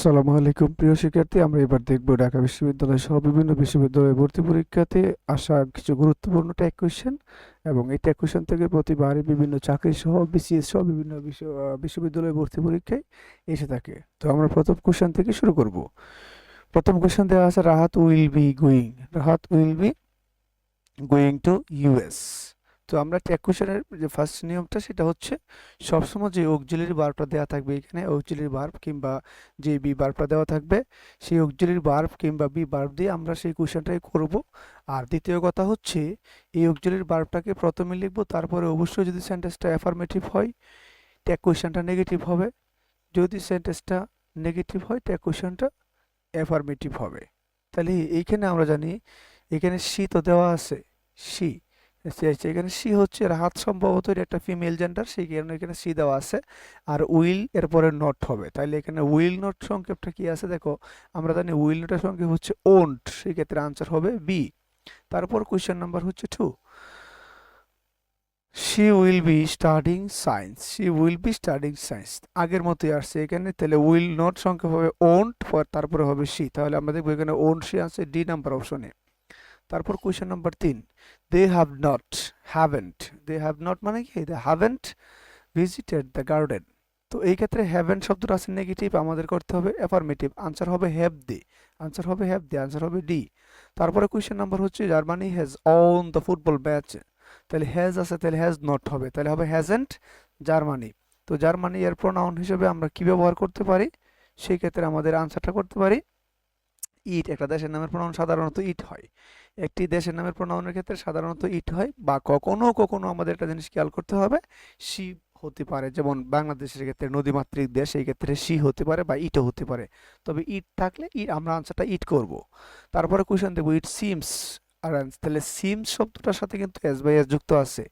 আসসালামু আলাইকুম প্রিয় শিক্ষার্থী, আমরা এবার দেখব ঢাকা বিশ্ববিদ্যালয় সহ বিভিন্ন বিশ্ববিদ্যালয়ে ভর্তি পরীক্ষাতে আসা কিছু গুরুত্বপূর্ণ ট্যাগ কোয়েশ্চেন। এবং এই ট্যাগ কোয়েশ্চেন থেকে প্রতিবারই বিভিন্ন চাকরি সহ বিসিএস সহ বিভিন্ন বিশ্ববিদ্যালয়ে ভর্তি পরীক্ষায় এসে থাকে। তো আমরা প্রথম কোয়েশ্চেন থেকে শুরু করব। প্রথম কোয়েশ্চেন দেওয়া আছে, Rahat will be going to US. তো আমরা ট্যাগ কোয়েশ্চেনের যে ফার্স্ট নিয়মটা সেটা হচ্ছে সবসময় যে অক্সিলারি ভার্বটা দেওয়া থাকবে, এখানে অক্সিলারি ভার্ব কিংবা যে বি ভার্বটা দেওয়া থাকবে সেই অক্সিলারি ভার্ব কিংবা বি ভার্ব দিয়ে আমরা সেই কোয়েশ্চেনটাই করব। আর দ্বিতীয় কথা হচ্ছে এই অক্সিলারি ভার্বটাকে প্রথমে লিখব, তারপরে অবশ্যই যদি সেন্টেন্সটা অ্যাফার্মেটিভ হয় ট্যাগ কোয়েশ্চেনটা নেগেটিভ হবে, যদি সেন্টেন্সটা নেগেটিভ হয় ট্যাগ কোয়েশ্চেনটা অ্যাফার্মেটিভ হবে। তাহলে এইখানে আমরা জানি এখানে সি তো দেওয়া আছে, সি এখানে সি হচ্ছে রাহাত, সম্ভবত এটা একটা ফিমেল জেন্ডার, সেই কারণে এখানে সি দেওয়া আছে। আর উইল এরপরে নট হবে, তাইলে এখানে উইল নট সংক্ষেপটা কি আছে দেখো, আমরা জানি উইল নটের সংক্ষেপ হচ্ছে ওন্ট, সেই ক্ষেত্রে আনসার হবে বি। তারপর কোয়েশ্চেন নাম্বার হচ্ছে 2, she will be studying science, she will be studying science আগের মতোই আসছে এখানে, তাহলে উইল নট সংক্ষেপ হবে ওন্ট, তারপরে হবে সি, তাহলে আমরা দেখবো এখানে ওন্ট সি আছে ডি নাম্বার অপশনে। তারপর question number 3, they have not, they have not মানে কি, they haven't visited the garden. তো এই ক্ষেত্রে হ্যাভেন্ট শব্দটা আছে নেগেটিভ, আমাদের করতে হবে অ্যাফার্মেটিভ, আনসার হবে হ্যাভ দে, আনসার হবে ডি। তারপরে কোয়েশ্চেন নাম্বার হচ্ছে Germany has won the football match, তাহলে হ্যাজ আছে, তাহলে হ্যাজ নট হবে, তাহলে হবে হ্যাজেন্ট জার্মানি। তো জার্মানি এর প্রোনাউন হিসেবে আমরা কি ব্যবহার করতে পারি, সেই ক্ষেত্রে আমাদের আনসারটা করতে পারি ইট। একটা দেশের নামের প্রোনাউন সাধারণত ইট হয়, একটি দেশের নামের প্রোনাউনের ক্ষেত্রে সাধারণত ইট হয়, বা কখনো কখনো আমাদের একটা জিনিস খেয়াল করতে হবে সি হতে পারে, যেমন বাংলাদেশের ক্ষেত্রে নদীমাতৃক দেশ, এই ক্ষেত্রে সি হতে পারে বা ইটও হতে পারে, তবে ইট থাকলে আমরা আনসারটা ইট করব। তারপরে কোয়েশ্চেন দেবো ইট সিমস, আর তাহলে সিমস শব্দটার সাথে কিন্তু এস বাই এস যুক্ত আছে,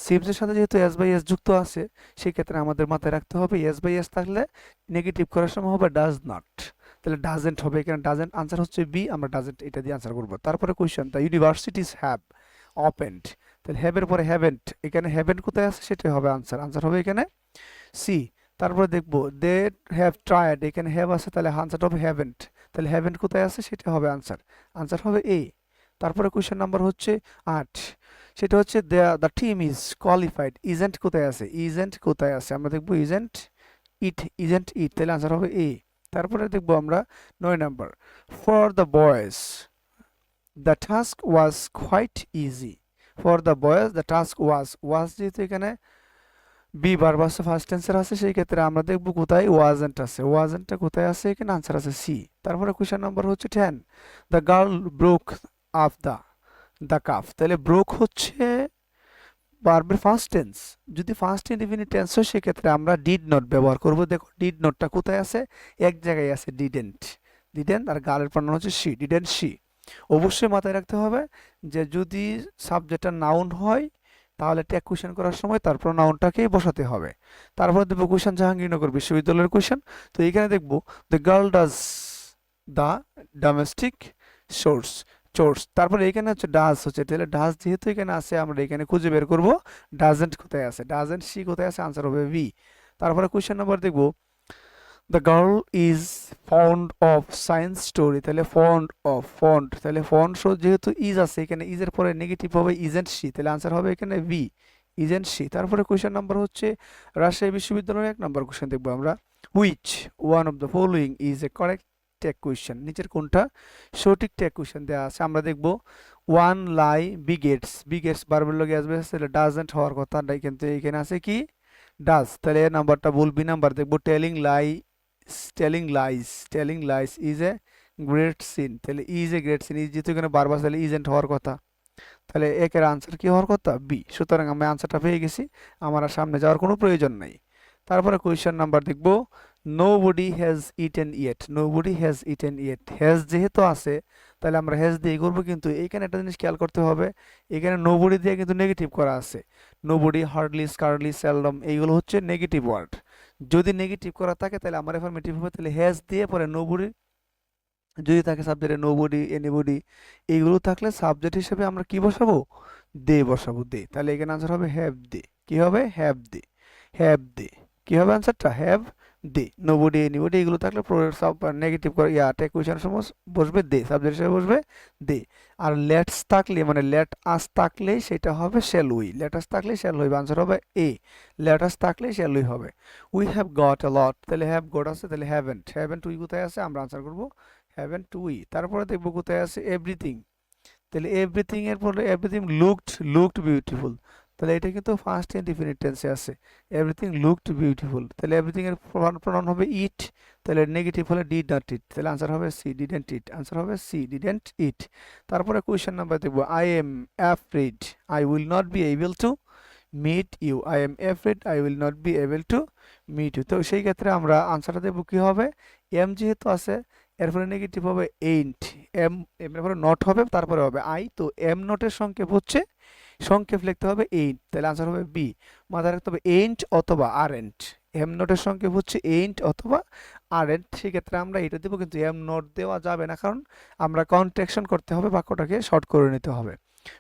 সিমসের সাথে যেহেতু এস বাই এস যুক্ত আছে সেই ক্ষেত্রে আমাদের মাথায় রাখতে হবে এস বাই এস থাকলে নেগেটিভ করার সময় হবে ডাজ নট, তাহলে ডাজেন্ট হবে, এখানে ডাজেন্ট আনসার হচ্ছে বি, আমরা ডাজেন্ট এটা দিয়ে আনসার করব। তারপরে question, the universities have opened, তাহলে হ্যাভের পরে হ্যাভেন্ট, এখানে হ্যাভেন্ট কোথায় আছে সেটাই হবে আনসার, আনসার হবে এখানে সি। তারপরে দেখবো দে হ্যাভ ট্রায়েড, এখানে হ্যাভ আছে, তাহলে আনসার হবে হ্যাভেন্ট, তাহলে হ্যাভেন্ট কোথায় আছে সেটা হবে আনসার, আনসার হবে এ। তারপরে কোয়েশ্চেন নাম্বার হচ্ছে 8, সেটা হচ্ছে the team is qualified, isn't কোথায় আছে, আমরা দেখবো ইজেন্ট ইট, তাহলে আনসার হবে এ। তারপরে দেখবো আমরা 9 number, for the boys the task was quite easy, for the boys the task was যেহেতু এখানে বি ভার্ব আছে ফার্স্ট টেন্সের আছে, সেই ক্ষেত্রে আমরা দেখবো কোথায় ওয়াজেন্ট আছে, ওয়াজেন্টটা কোথায় আছে, এখানে আনসার আছে সি। তারপরে কোয়েশ্চেন নাম্বার হচ্ছে 10, the girl broke off the cup, তাহলে ব্রোক হচ্ছে ভার্বের ফার্স্ট টেন্স, যদি ফার্স্ট ইনডিফিনিট টেন্স হয় সেক্ষেত্রে আমরা ডিড নট ব্যবহার করব। দেখো ডিড নটটা কোথায় আছে, এক জায়গায় আছে, ডিডেন্ট, আর গার্লের প্রনাউন হচ্ছে শি, ডিডেন্ট শি। অবশ্যই মাথায় রাখতে হবে যে যদি সাবজেক্টটা নাউন হয় তাহলে ট্যাগ কোয়েশ্চেন করার সময় তার প্রনাউনটাকেই বসাতে হবে। তারপর দেখবো কোয়েশ্চেন জাহাঙ্গীরনগর বিশ্ববিদ্যালয়ের কোয়েশ্চেন, তো এখানে দেখবো the girl does the domestic source chores, তারপরে এখানে হচ্ছে ডাজ হচ্ছে, তাহলে ডাজ যেহেতু এখানে আছে আমরা এখানে খুঁজে বের করব ডাজেন্ট কোথায় আছে, ডাজেন্ট সি কোথায় আছে, আনসার হবে বি। তারপরে কোয়েশ্চেন নাম্বার দেখব, the girl is fond of science story, তাহলে তাহলে ফন্ড শো যেহেতু ইজ আছে এখানে ইজের পরে নেগেটিভ হবে ইজেন্ট সি, তাহলে আনসার হবে এখানে বি, ইজেন্ট সি। তারপরে কোয়েশ্চেন নাম্বার হচ্ছে রাজশাহী বিশ্ববিদ্যালয়ের 1 নম্বর কোয়েশ্চেন দেখবো আমরা, which one of the following is a correct tag question, নিচের কোনটা সঠিক ট্যাগ কোয়েশ্চেন দেওয়া আছে, আমরা দেখবো ওয়ান লাই বিগেটস বারবার লগে আসবে, তাহলে ডাজেন্ট হওয়ার কথা, কিন্তু এখানে আছে কি ডাজ, তাহলে এ নাম্বারটা ভুল। বি নাম্বার দেখবো telling lies is a great sin, তাহলে is a great sin, is যেহেতু এখানে বারবার, তাহলে ইজেন্ট হওয়ার কথা, তাহলে একের আনসার কি হওয়ার কথা বি। সুতরাং আমি আনসারটা পেয়ে গেছি, আমার আর সামনে যাওয়ার কোনো প্রয়োজন নাই। তারপরে কোয়েশ্চেন নাম্বার দেখবো, nobody has eaten yet, has যেহেতু আছে তাহলে আমরা হ্যাজ দিয়ে করবো, কিন্তু এইখানে একটা জিনিস খেয়াল করতে হবে, এখানে নোবডি দিয়ে কিন্তু নেগেটিভ করা আছে, নোবডি, হার্ডলি, স্কার্ডলি, সেলডম এইগুলো হচ্ছে নেগেটিভ ওয়ার্ড, যদি নেগেটিভ করা থাকে তাহলে আমার অ্যাফার্মেটিভ হবে, তাহলে হ্যাজ দিয়ে পরে নোবডি যদি থাকে সাবজেক্টে, নোবডি, এনিবডি এইগুলো থাকলে সাবজেক্ট হিসেবে আমরা কি বসাবো, বসাবো, তাহলে এখানে আনসার হবে হ্যাভ দে, কি হবে হ্যাভ দে, কি হবে আনসারটা হ্যাভ দে, নোবডি এনিবডি এগুলো থাকলে সব নেগেটিভ করে টেক কোয়েশ্চেন সময় বসবে দে, সাবজেক্ট হিসেবে বসবে দে। আর লেটস থাকলে মানে লেট আস থাকলে সেটা হবে শ্যাল উই, লেট আস থাকলে শ্যাল উই, আনসার হবে এ। লেট আস থাকলে শ্যাল উই হবে। উই হ্যাভ গট এ লট, তাহলে হ্যাভ গট আছে, তাহলে হ্যাভেন্ট, হ্যাভেন্ট উই কোথায় আছে, আমরা আনসার করব হ্যাভেন্ট উই। তারপরে দেখবো কোথায় আছে এভরিথিং, তাহলে এভরিথিং এর পরে এভরিথিং লুকড বিউটিফুল, তাহলে এটা কিন্তু ফার্স্ট ইনডিফিনিট টেন্সে আছে, এভরিথিং লুকড বিউটিফুল। তাহলে এভরিথিং এর প্রনাউন হবে ইট, তাহলে নেগেটিভ হলে ডিড নট ইট, তাহলে আনসার হবে সি ডিডেন্ট ইট, আনসার হবে সি ডিডেন্ট ইট। তারপরে কোয়েশ্চেন নাম্বার দেখবো I am afraid I will not be able to meet you, I am afraid I will not be able to meet you. তো সেই ক্ষেত্রে আমরা আনসারটা দেবো কি হবে, এম যেহেতু আছে এরপরে নেগেটিভ হবে এইন্ট, এম এর পরে নট হবে তারপরে হবে আই, তো এম নটের সংক্ষেপ হচ্ছে, সংক্ষেপ লিখতে হবে এইন্ট, তাহলে আনসার হবে বি। মাথায় রাখতে হবে এইন্ট অথবা আরেন্ট, এম নটের সংক্ষেপ হচ্ছে এইন্ট অথবা আরেন্ট, সেক্ষেত্রে আমরা এটা দেবো, কিন্তু এম নট দেওয়া যাবে না কারণ আমরা কন্ট্রাকশন করতে হবে, বাক্যটাকে শর্ট করে নিতে হবে।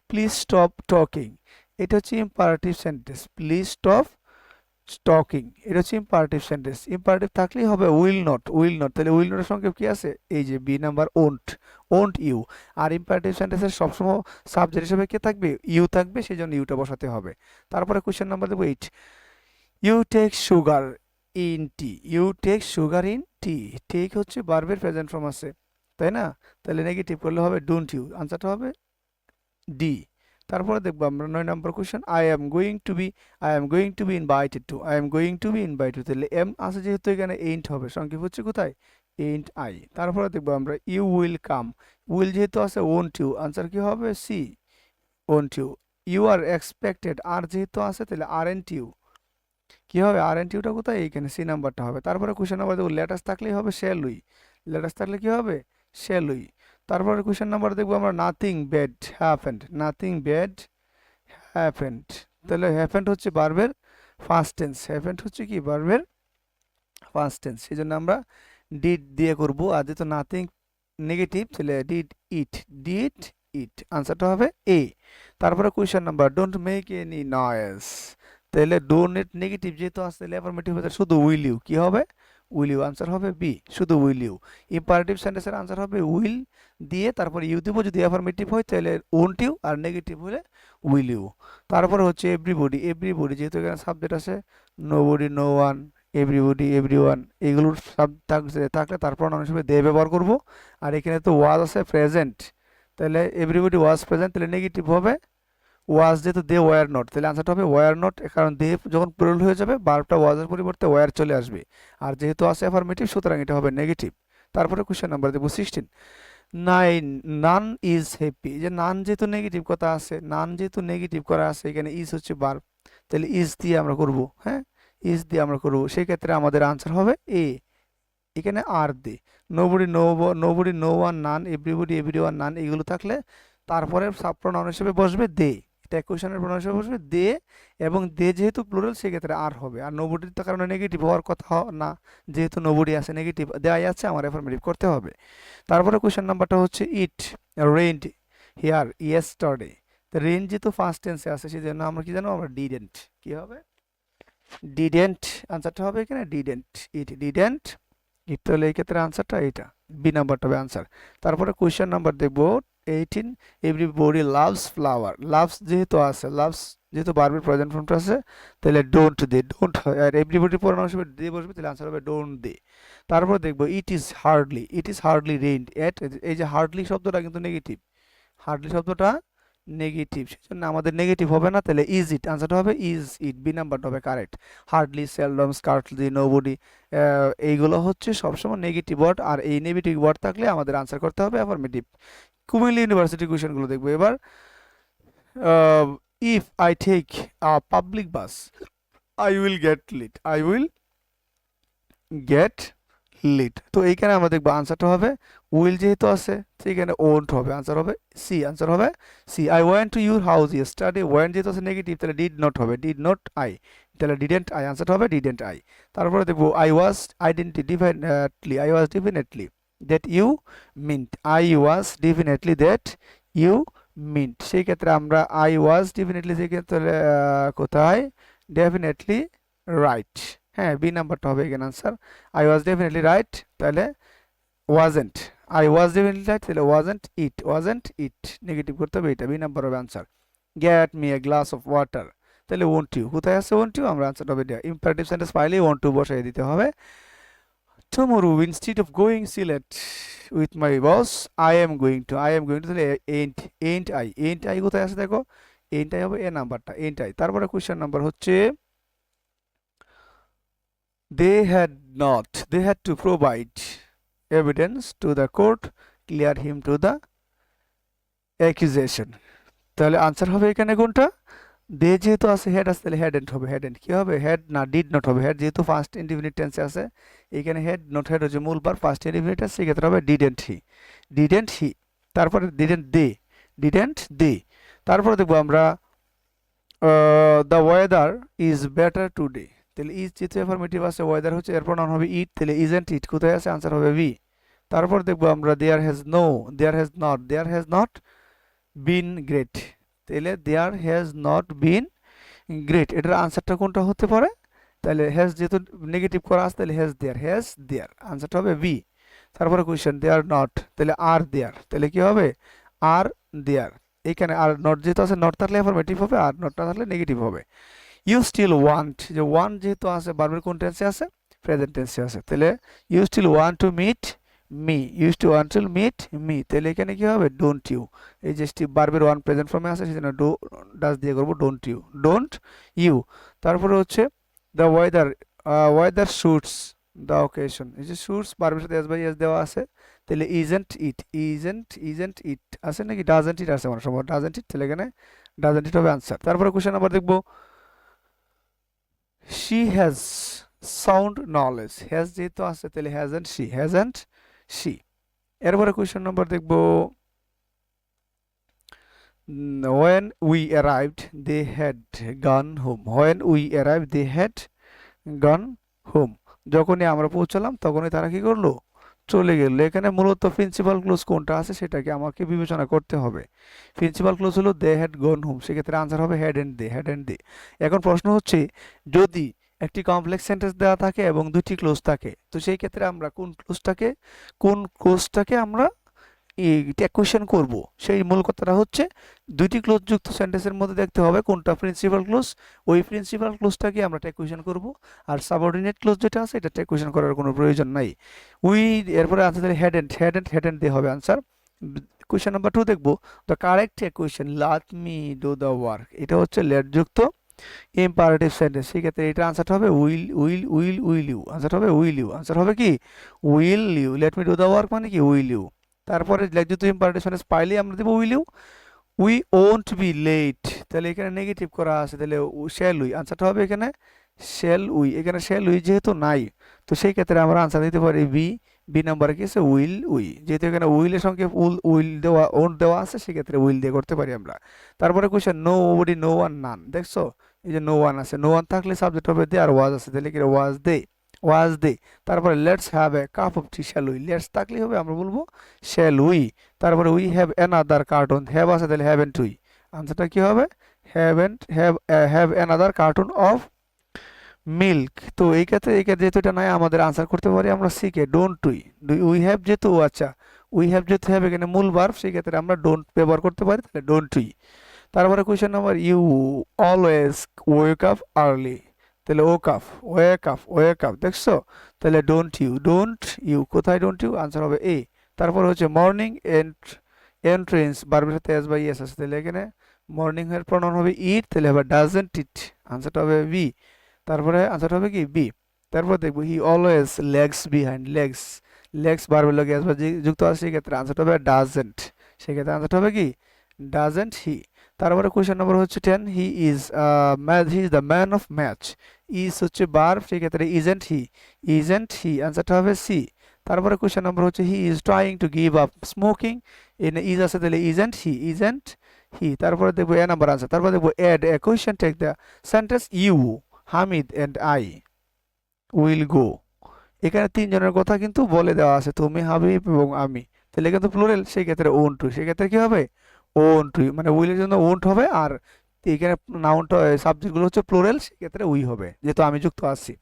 প্লিজ স্টপ টকিং, এটা হচ্ছে imperative sentence, please stop talking, এটা হচ্ছে ইম্পারেটিভ সেন্টেন্স, ইম্পারেটিভ থাকলেই হবে উইল নট, উইল নট, তাহলে উইল নটের সংক্ষেপ কি আছে, এই যে B number won't, won't you. আর ইম্পারেটিভ সেন্টেন্সের সবসময় সাবজেক্ট হিসেবে কে থাকবে, ইউ থাকবে, সেই জন্য ইউটা বসাতে হবে। তারপরে কোয়েশ্চেন নাম্বার দেবো 8, you take sugar in tea, you take sugar in tea, take হচ্ছে ভার্বের প্রেজেন্ট ফর্ম আছে, তাই না, তাহলে নেগেটিভ করলে হবে ডোন্ট ইউ, আনসারটা হবে ডি। তারপরে দেখবো আমরা 9 number question, I am going to be invited to, I am going to be invited, তাহলে এম আছে যেহেতু এখানে এইন্ট হবে, সংক্ষেপ হচ্ছে কোথায় এইন্ট আই। তারপরে দেখবো আমরা ইউ উইল কাম, উইল যেহেতু আছে ওন্ট ইউ, আনসার কি হবে C won't you. You are expected, are যেহেতু আছে তাহলে আর এন্ট ইউ, কি হবে আর এন্ড ইউটা কোথায়, এইখানে সি নাম্বারটা হবে। তারপরে কোশ্চেন নাম্বার দেখবো লেটাস থাকলেই হবে শ্যাল উই, লেটাস থাকলে কি হবে শ্যাল উই। তারপরে কোশ্চেন নাম্বার দেখবো আমরা nothing bad happened, nothing bad happened, তাহলে হ্যাপেন্ড হচ্ছে ভার্বের ফার্স্ট টেন্স, হ্যাপেন্ড হচ্ছে কি ভার্বের ফার্স্ট টেন্স, সেই জন্য আমরা ডিড দিয়ে করবো, আর যেহেতু নাথিং নেগেটিভ তাহলে ডিড ইট, আনসারটা হবে এ। তারপরে question number don't make any noise, তাহলে ডোন্ট নেগেটিভ যেহেতু আসছে তাহলে অ্যাফার্মেটিভ হচ্ছে শুধু উইল ইউ, কি হবে উইল ইউ, আনসার হবে বি শুধু উইল ইউ। ইম্পারেটিভ সেন্টেন্সের আনসার হবে উইল দিয়ে তারপরে ইউ দিব, যদি অ্যাফার্মেটিভ হয় তাহলে ওন্ট ইউ, আর নেগেটিভ হলে উইল ইউ। তারপরে হচ্ছে এভরিবডি, এভরিবডি যেহেতু এখানে সাবজেক্ট আছে nobody no one everybody everyone, এগুলোর সব থাকলে তার প্রনাউন হিসেবে দে ব্যবহার করব। আর এখানে তো ওয়াজ আছে প্রেজেন্ট, তাহলে এভরিবডি ওয়াজ প্রেজেন্ট, তাহলে নেগেটিভ হবে ওয়াজ, যেহেতু দে ওয়ার নট, তাহলে আনসারটা হবে ওয়ার নট, কারণ দে যখন প্লুরাল হয়ে যাবে ভার্বটা ওয়াজের পরিবর্তে ওয়ার চলে আসবে, আর যেহেতু আছে অ্যাফার্মেটিভ সুতরাং এটা হবে নেগেটিভ। তারপরে কোশ্চেন নাম্বার দেবো 16, নান ইজ হ্যাপি, যে নান যেহেতু নেগেটিভ কথা আছে, নান যেহেতু নেগেটিভ করা আছে, এখানে ইজ হচ্ছে ভার্ব, তাহলে ইজ দিয়ে আমরা করব, হ্যাঁ ইজ দিয়ে আমরা করব, সেই ক্ষেত্রে আমাদের আনসার হবে এ। এখানে আর they, nobody no one none everybody everyone none, এগুলো থাকলে তারপরে সাব প্রনাউন হিসেবে বসবে দে, এটা কোয়েশ্চেনের প্রনাউন হিসেবে বসবে দে, এবং দে যেহেতু প্লুরাল সেক্ষেত্রে আর হবে, আর নোবডির তো কারণে নেগেটিভ হওয়ার কথা না, যেহেতু নোবডি আছে নেগেটিভ দেওয়াই আছে, আমার অ্যাফার্মেটিভ করতে হবে। তারপরে কোয়েশ্চেন নাম্বারটা হচ্ছে it rained here yesterday, rain যেহেতু ফার্স্ট টেন্সে আছে সেই জন্য আমরা কি জানো, আমরা ডিডেন্ট, কি হবে ডিডেন্ট, আনসারটা হবে এখানে ডিডেন্ট, ইট ডিডেন্ট ইট, তাহলে এই ক্ষেত্রে আনসারটা এইটা বি নাম্বারটা হবে আনসার। তারপরে কোয়েশ্চেন নাম্বার দেখবো 18, এভরিবডি লাভস ফ্লাওয়ার, লাভস যেহেতু আছে, লাভস যেহেতু ভার্বের প্রেজেন্ট ফর্মটা আছে তাহলে ডোন্ট দে, ডোন্ট হয়, আর এভরিবডি প্রনাউন হিসেবে দে বসবে, তাহলে আনসার হবে ডোন্ট দে। তারপর দেখবো it is hardly rained at, এই যে হার্ডলি শব্দটা কিন্তু নেগেটিভ, হার্ডলি শব্দটা নেগেটিভ, সেজন্য আমাদের নেগেটিভ হবে না, তাহলে ইজ ইট, আনসারটা হবে ইজ ইট, বি নাম্বারটা হবে কারেক্ট। হার্ডলি সেলডম স্কার্টলি নোবডি এইগুলো হচ্ছে সবসময় নেগেটিভ ওয়ার্ড, আর এই নেগেটিভ ওয়ার্ড থাকলে আমাদের আনসার করতে হবে অ্যাফার্মেটিভ। কুমিল্লা ইউনিভার্সিটি কোয়েশনগুলো দেখবো এবার, if I take a public bus I will get late, I will get late, তো এইখানে আমরা দেখবো আনসারটা হবে উইল যেহেতু আছে সেখানে ওন্ট হবে, আনসার হবে সি, আনসার হবে C. I went to your house yesterday, went যেহেতু আছে নেগেটিভ তাহলে ডিড নট হবে, ডিড নট আই, তাহলে ডিডেন্ট আই, আনসার হবে ডিডেন্ট আই। তারপরে দেখবো I was definitely that you meant, I was definitely that you meant, সেই ক্ষেত্রে আমরা আই ওয়াজ ডেফিনেটলি, সেই ক্ষেত্রে কোথায় ডেফিনেটলি রাইট, হ্যাঁ, বি নাম্বারটা হবে এখানে answer. I was definitely right, তাহলে wasn't. I was definitely right, তাহলে ওয়াজেন্ট ইট নেগেটিভ করতে হবে, এটা বি নাম্বার হবে answer. Get me a glass of water, তাহলে ওন্ট ইউ, কোথায় আছে ওন্ট ইউ, আমরা আনসার হবে এটা। ইম্পারেটিভ সেন্টেন্স পাইলেই ওন্ট টু বসাই দিতে হবে। Tomorrow instead of going Sylhet with my boss I am going to, তাহলে এন্ট আই কোথায় আছে দেখো, এন্ট আই হবে এ নাম্বারটা, এন্ট আই। তারপরে কোয়েশ্চেন নাম্বার হচ্ছে they had to provide evidence to the court clear him to the accusation, তাহলে answer হবে এখানে কোনটা, দে যেহেতু আছে হেড আছে তাহলে হ্যাডেন্ট হবে, হ্যাডেন্ট কি হবে, হেড না ডিড নট হবে, হেড যেহেতু ফার্স্ট ইনডিফিনিট টেন্সে আছে, এখানে হেড নট হেড হচ্ছে মূল বার, ফার্স্ট ইনডিফিনিট টেন্স, সেক্ষেত্রে হবে ডিডেন্ট হি, তারপরে ডিডেন্ট দে। তারপরে দেখবো আমরা the weather is better today, তাহলে ইজ যেহেতু অ্যাফার্মেটিভ আছে, ওয়েদার হচ্ছে এর প্রনাউন হবে ইট, তাহলে ইজেন্ট ইট কোথায় আছে, আনসার হবে বি। তারপর দেখবো আমরা there has not been great, তাহলে there has not been great, এটার আনসারটা কোনটা হতে পারে, তাহলে হ্যাজ যেহেতু নেগেটিভ করা আছে তাহলে হ্যাজ দেয়ার আনসারটা হবে বি। তারপরে কোয়েশ্চেন দেয়ার নট, তাহলে আর দেয়ার, তাহলে কি হবে আর দেয়ার, এখানে আর নট যেহেতু আছে, নট থাকলে অ্যাফার্মেটিভ হবে, আর নট না থাকলে নেগেটিভ হবে। ইউ স্টিল ওয়ান্ট, যে ওয়ান যেহেতু আছে ভার্বের কোন টেন্সে আছে, প্রেজেন্ট টেন্সে আছে, তাহলে you still want to meet me, তাহলে এখানে কি হবে ডোন্ট ইউ, এই যে ভার্বের ওয়ান প্রেজেন্ট ফর্মে আছে সেজন্য ডাজ দিয়ে করবো ডোন্ট ইউ। তারপরে হচ্ছে the weather suits the occasion, এই যে শুটস ভার্বের সাথে এস বাই এস দেওয়া আছে, তাহলে ইজেন্ট ইট আছে নাকি ডাজেন্ট ইট আছে, আমার সম্ভব ডাজেন্ট ইট, তাহলে এখানে ডাজেন্ট ইট হবে আনসার। তারপরে কোশ্চেন নাম্বার দেখবো she has sound knowledge, has যেহেতু আছে তাহলে hasn't she। এরপরে কোয়েশ্চেন নাম্বার দেখব when we arrived they had gone home, যখনই আমরা পৌঁছালাম তখনই তারা কি করলো, চলে গেল। এখানে মূলত প্রিন্সিপাল ক্লোজ কোনটা আছে সেটাকে আমাকে বিবেচনা করতে হবে। প্রিন্সিপাল ক্লোজ হলো দে হ্যাড গন হোম, সেক্ষেত্রে আনসার হবে হ্যাড এন্ড দে। এখন প্রশ্ন হচ্ছে যদি একটি কমপ্লেক্স সেন্টেন্স দেওয়া থাকে এবং দুটি ক্লোজ থাকে, তো সেই ক্ষেত্রে আমরা কোন ক্লোজটাকে আমরা কোয়েশ্চেন করব, সেই মূল কথাটা হচ্ছে দুইটি ক্লোজ যুক্ত সেন্টেন্সের মধ্যে দেখতে হবে কোনটা প্রিন্সিপাল ক্লোজ, ওই প্রিন্সিপাল ক্লোজটাকে আমরা কোয়েশ্চেন করব, আর সাবঅর্ডিনেট ক্লোজ যেটা আছে এটা কোয়েশ্চেন করার কোনো প্রয়োজন নাই। এরপরে আনসার হ্যাডেন্ট দিয়ে হবে আনসার। কোয়েশ্চেন নাম্বার 2 দেখবো the correct question late me do the work, এটা হচ্ছে লেট যুক্ত ইম্পারেটিভ সেন্টেন্স, সেক্ষেত্রে এটা আনসার হবে উইল ইউ, আনসার হবে কি will you, let me do the work মানে কি উইল ইউ। তারপরে যেহেতু ইম্পারেটিভ সেন্টেন্স পাইলেই আমরা দেবো will you. We won't be late, তাহলে এখানে নেগেটিভ করা আছে, তাহলে শ্যাল উই, আনসারটা হবে এখানে শ্যাল উই, এখানে শ্যাল উই যেহেতু নাই তো সেই ক্ষেত্রে আমরা আনসার দিতে পারি বি নাম্বারে কি আছে উইল উই, যেহেতু এখানে উইলের সঙ্গে উইল দেওয়া ওন্ট দেওয়া আছে সেক্ষেত্রে উইল দিয়ে করতে পারি আমরা। তারপরে question nobody no one none, দেখছো এই যে নো ওয়ান আছে, নো ওয়ান থাকলে সাবজেক্ট হবে দে, আর ওয়াজ আছে তাহলে কি ওয়াজ দে। তারপরে let's have a cup of T, shall we, let's থাকলে হবে আমরা বলবো শ্যাল উই। তারপরে we have another cartoon, have আছে তাহলে হ্যাভেন্ট উই, আনসারটা কি হবে have another cartoon of milk. তো এই ক্ষেত্রে যেহেতু এটা নাই আমাদের আনসার করতে পারি আমরা সি কে ডোন্ট উই হ্যাভ যেহেতু আচ্ছা উই হ্যাভ যেহেতু হ্যাভ এখানে মূল ভার্ব, সেই ক্ষেত্রে আমরা ডোন্ট ব্যবহার করতে পারি, তাহলে ডোন্ট উই। তারপরে question number you always wake up early, তাহলে ওয়েক আপ দেখছো, তাহলে ডোন্ট ইউ কোথায় ডোন্ট ইউ, আনসার হবে এ। তারপর হচ্ছে মর্নিং এন্ট্রেন্স ভার্বের সাথে এস বাই এস আছে, তাহলে এখানে মর্নিং এর প্রনাউন হবে ইট, তাহলে হবে ডাজেন্ট ইট, আনসারটা হবে বি। তারপরে আনসার হবে কি বি। তারপর দেখবো he always legs behind, legs ভার্বের লগে এস বাই যুক্ত আছে, সেক্ষেত্রে আনসারটা হবে ডাজেন্ট, সেক্ষেত্রে আনসারটা হবে কি ডাজেন্ট হি। তারপরে কোয়েশ্চেন নম্বর হচ্ছে 10 he is the man of match, is হচ্ছে ভার্ব, সেক্ষেত্রে ইজেন্ট হি আনসারটা হবে সি। তারপরে কোয়েশ্চেন নম্বর হচ্ছে he is trying to give up smoking, এনে ইজ আছে তাহলে ইজেন্ট হি। তারপরে দেখবো এ নাম্বার আনসার। তারপরে দেখবো add a question tag the sentence you Hamid and I will go, এখানে তিনজনের কথা কিন্তু বলে দেওয়া আছে, তুমি হাবিব এবং আমি, তাহলে কিন্তু প্লুরাল, সেই ক্ষেত্রে ওন টু, সেক্ষেত্রে কি হবে ওন টু, মানে উইলের জন্য ওন্ট হবে, আর এখানে নাউনটা সাবজেক্টগুলো হচ্ছে প্লুরাল, সেক্ষেত্রে উই হবে যেহেতু আমি যুক্ত আছি।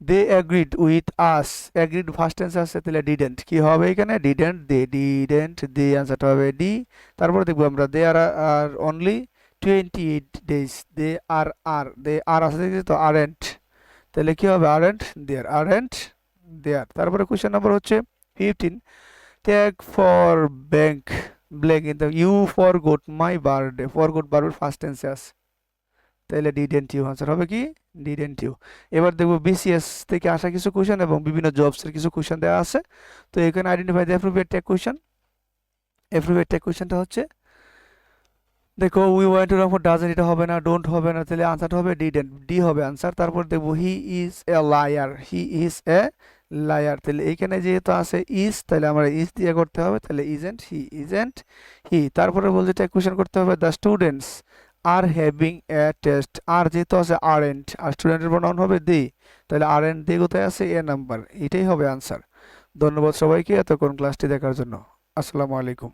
They agreed with us, agreed first tense আছে, তাহলে ডিডেন্ট কি হবে এখানে, ডিডেন্ট দে, ডিডেন্ট দে, আনসারটা হবে ডি। তারপরে দেখবো আমরা দে আর অনলি 28 ডেজ, দে আর আছে দেখছি তো, আরেন্ট, তাহলে কি হবে, আরেন্ট দেয়ার, আরেন্ট দেয়ার। তারপরে কোয়েশ্চেন নাম্বার হচ্ছে 15, tag for bank blank in the you forgot my birthday, forgot বারবার ফার্স্ট টেন্সে আছে, তাহলে ডিডেন্ট ইউ, আনসার হবে কি ডিডেন্ট ইউ। এবার দেখবো বিসিএস থেকে আসা কিছু কোয়েশ্চেন এবং বিভিন্ন জবসের কিছু কোয়েশ্চেন দেওয়া আছে। তো এখানে identify the appropriate tag question. Appropriate tag কোয়েশ্চেনটা হচ্ছে, দেখো we want to run for doesn't, এটা হবে না, ডোন্ট হবে না, তাহলে আনসারটা হবে ডিডেন্ট, ডি হবে আনসার। তারপর দেখবো he is a liar, he is a liar, তাহলে এইখানে যেহেতু আছে ইজ, তাহলে আমরা ইজ দিয়ে করতে হবে, তাহলে ইজেন্ট হি, ইজেন্ট হি। তারপরে বলছে ট্যাগ কোয়েশ্চেন করতে হবে, the students are having a test, are যেহেতু আছে আরেন্ট, আর স্টুডেন্টের প্রনাউন হবে দি, তাহলে আরেন্ট দিয়ে কোথায় আছে, এ নাম্বার, এটাই হবে আনসার। ধন্যবাদ সবাইকে এতক্ষণ ক্লাসটি দেখার জন্য। আসসালামু আলাইকুম।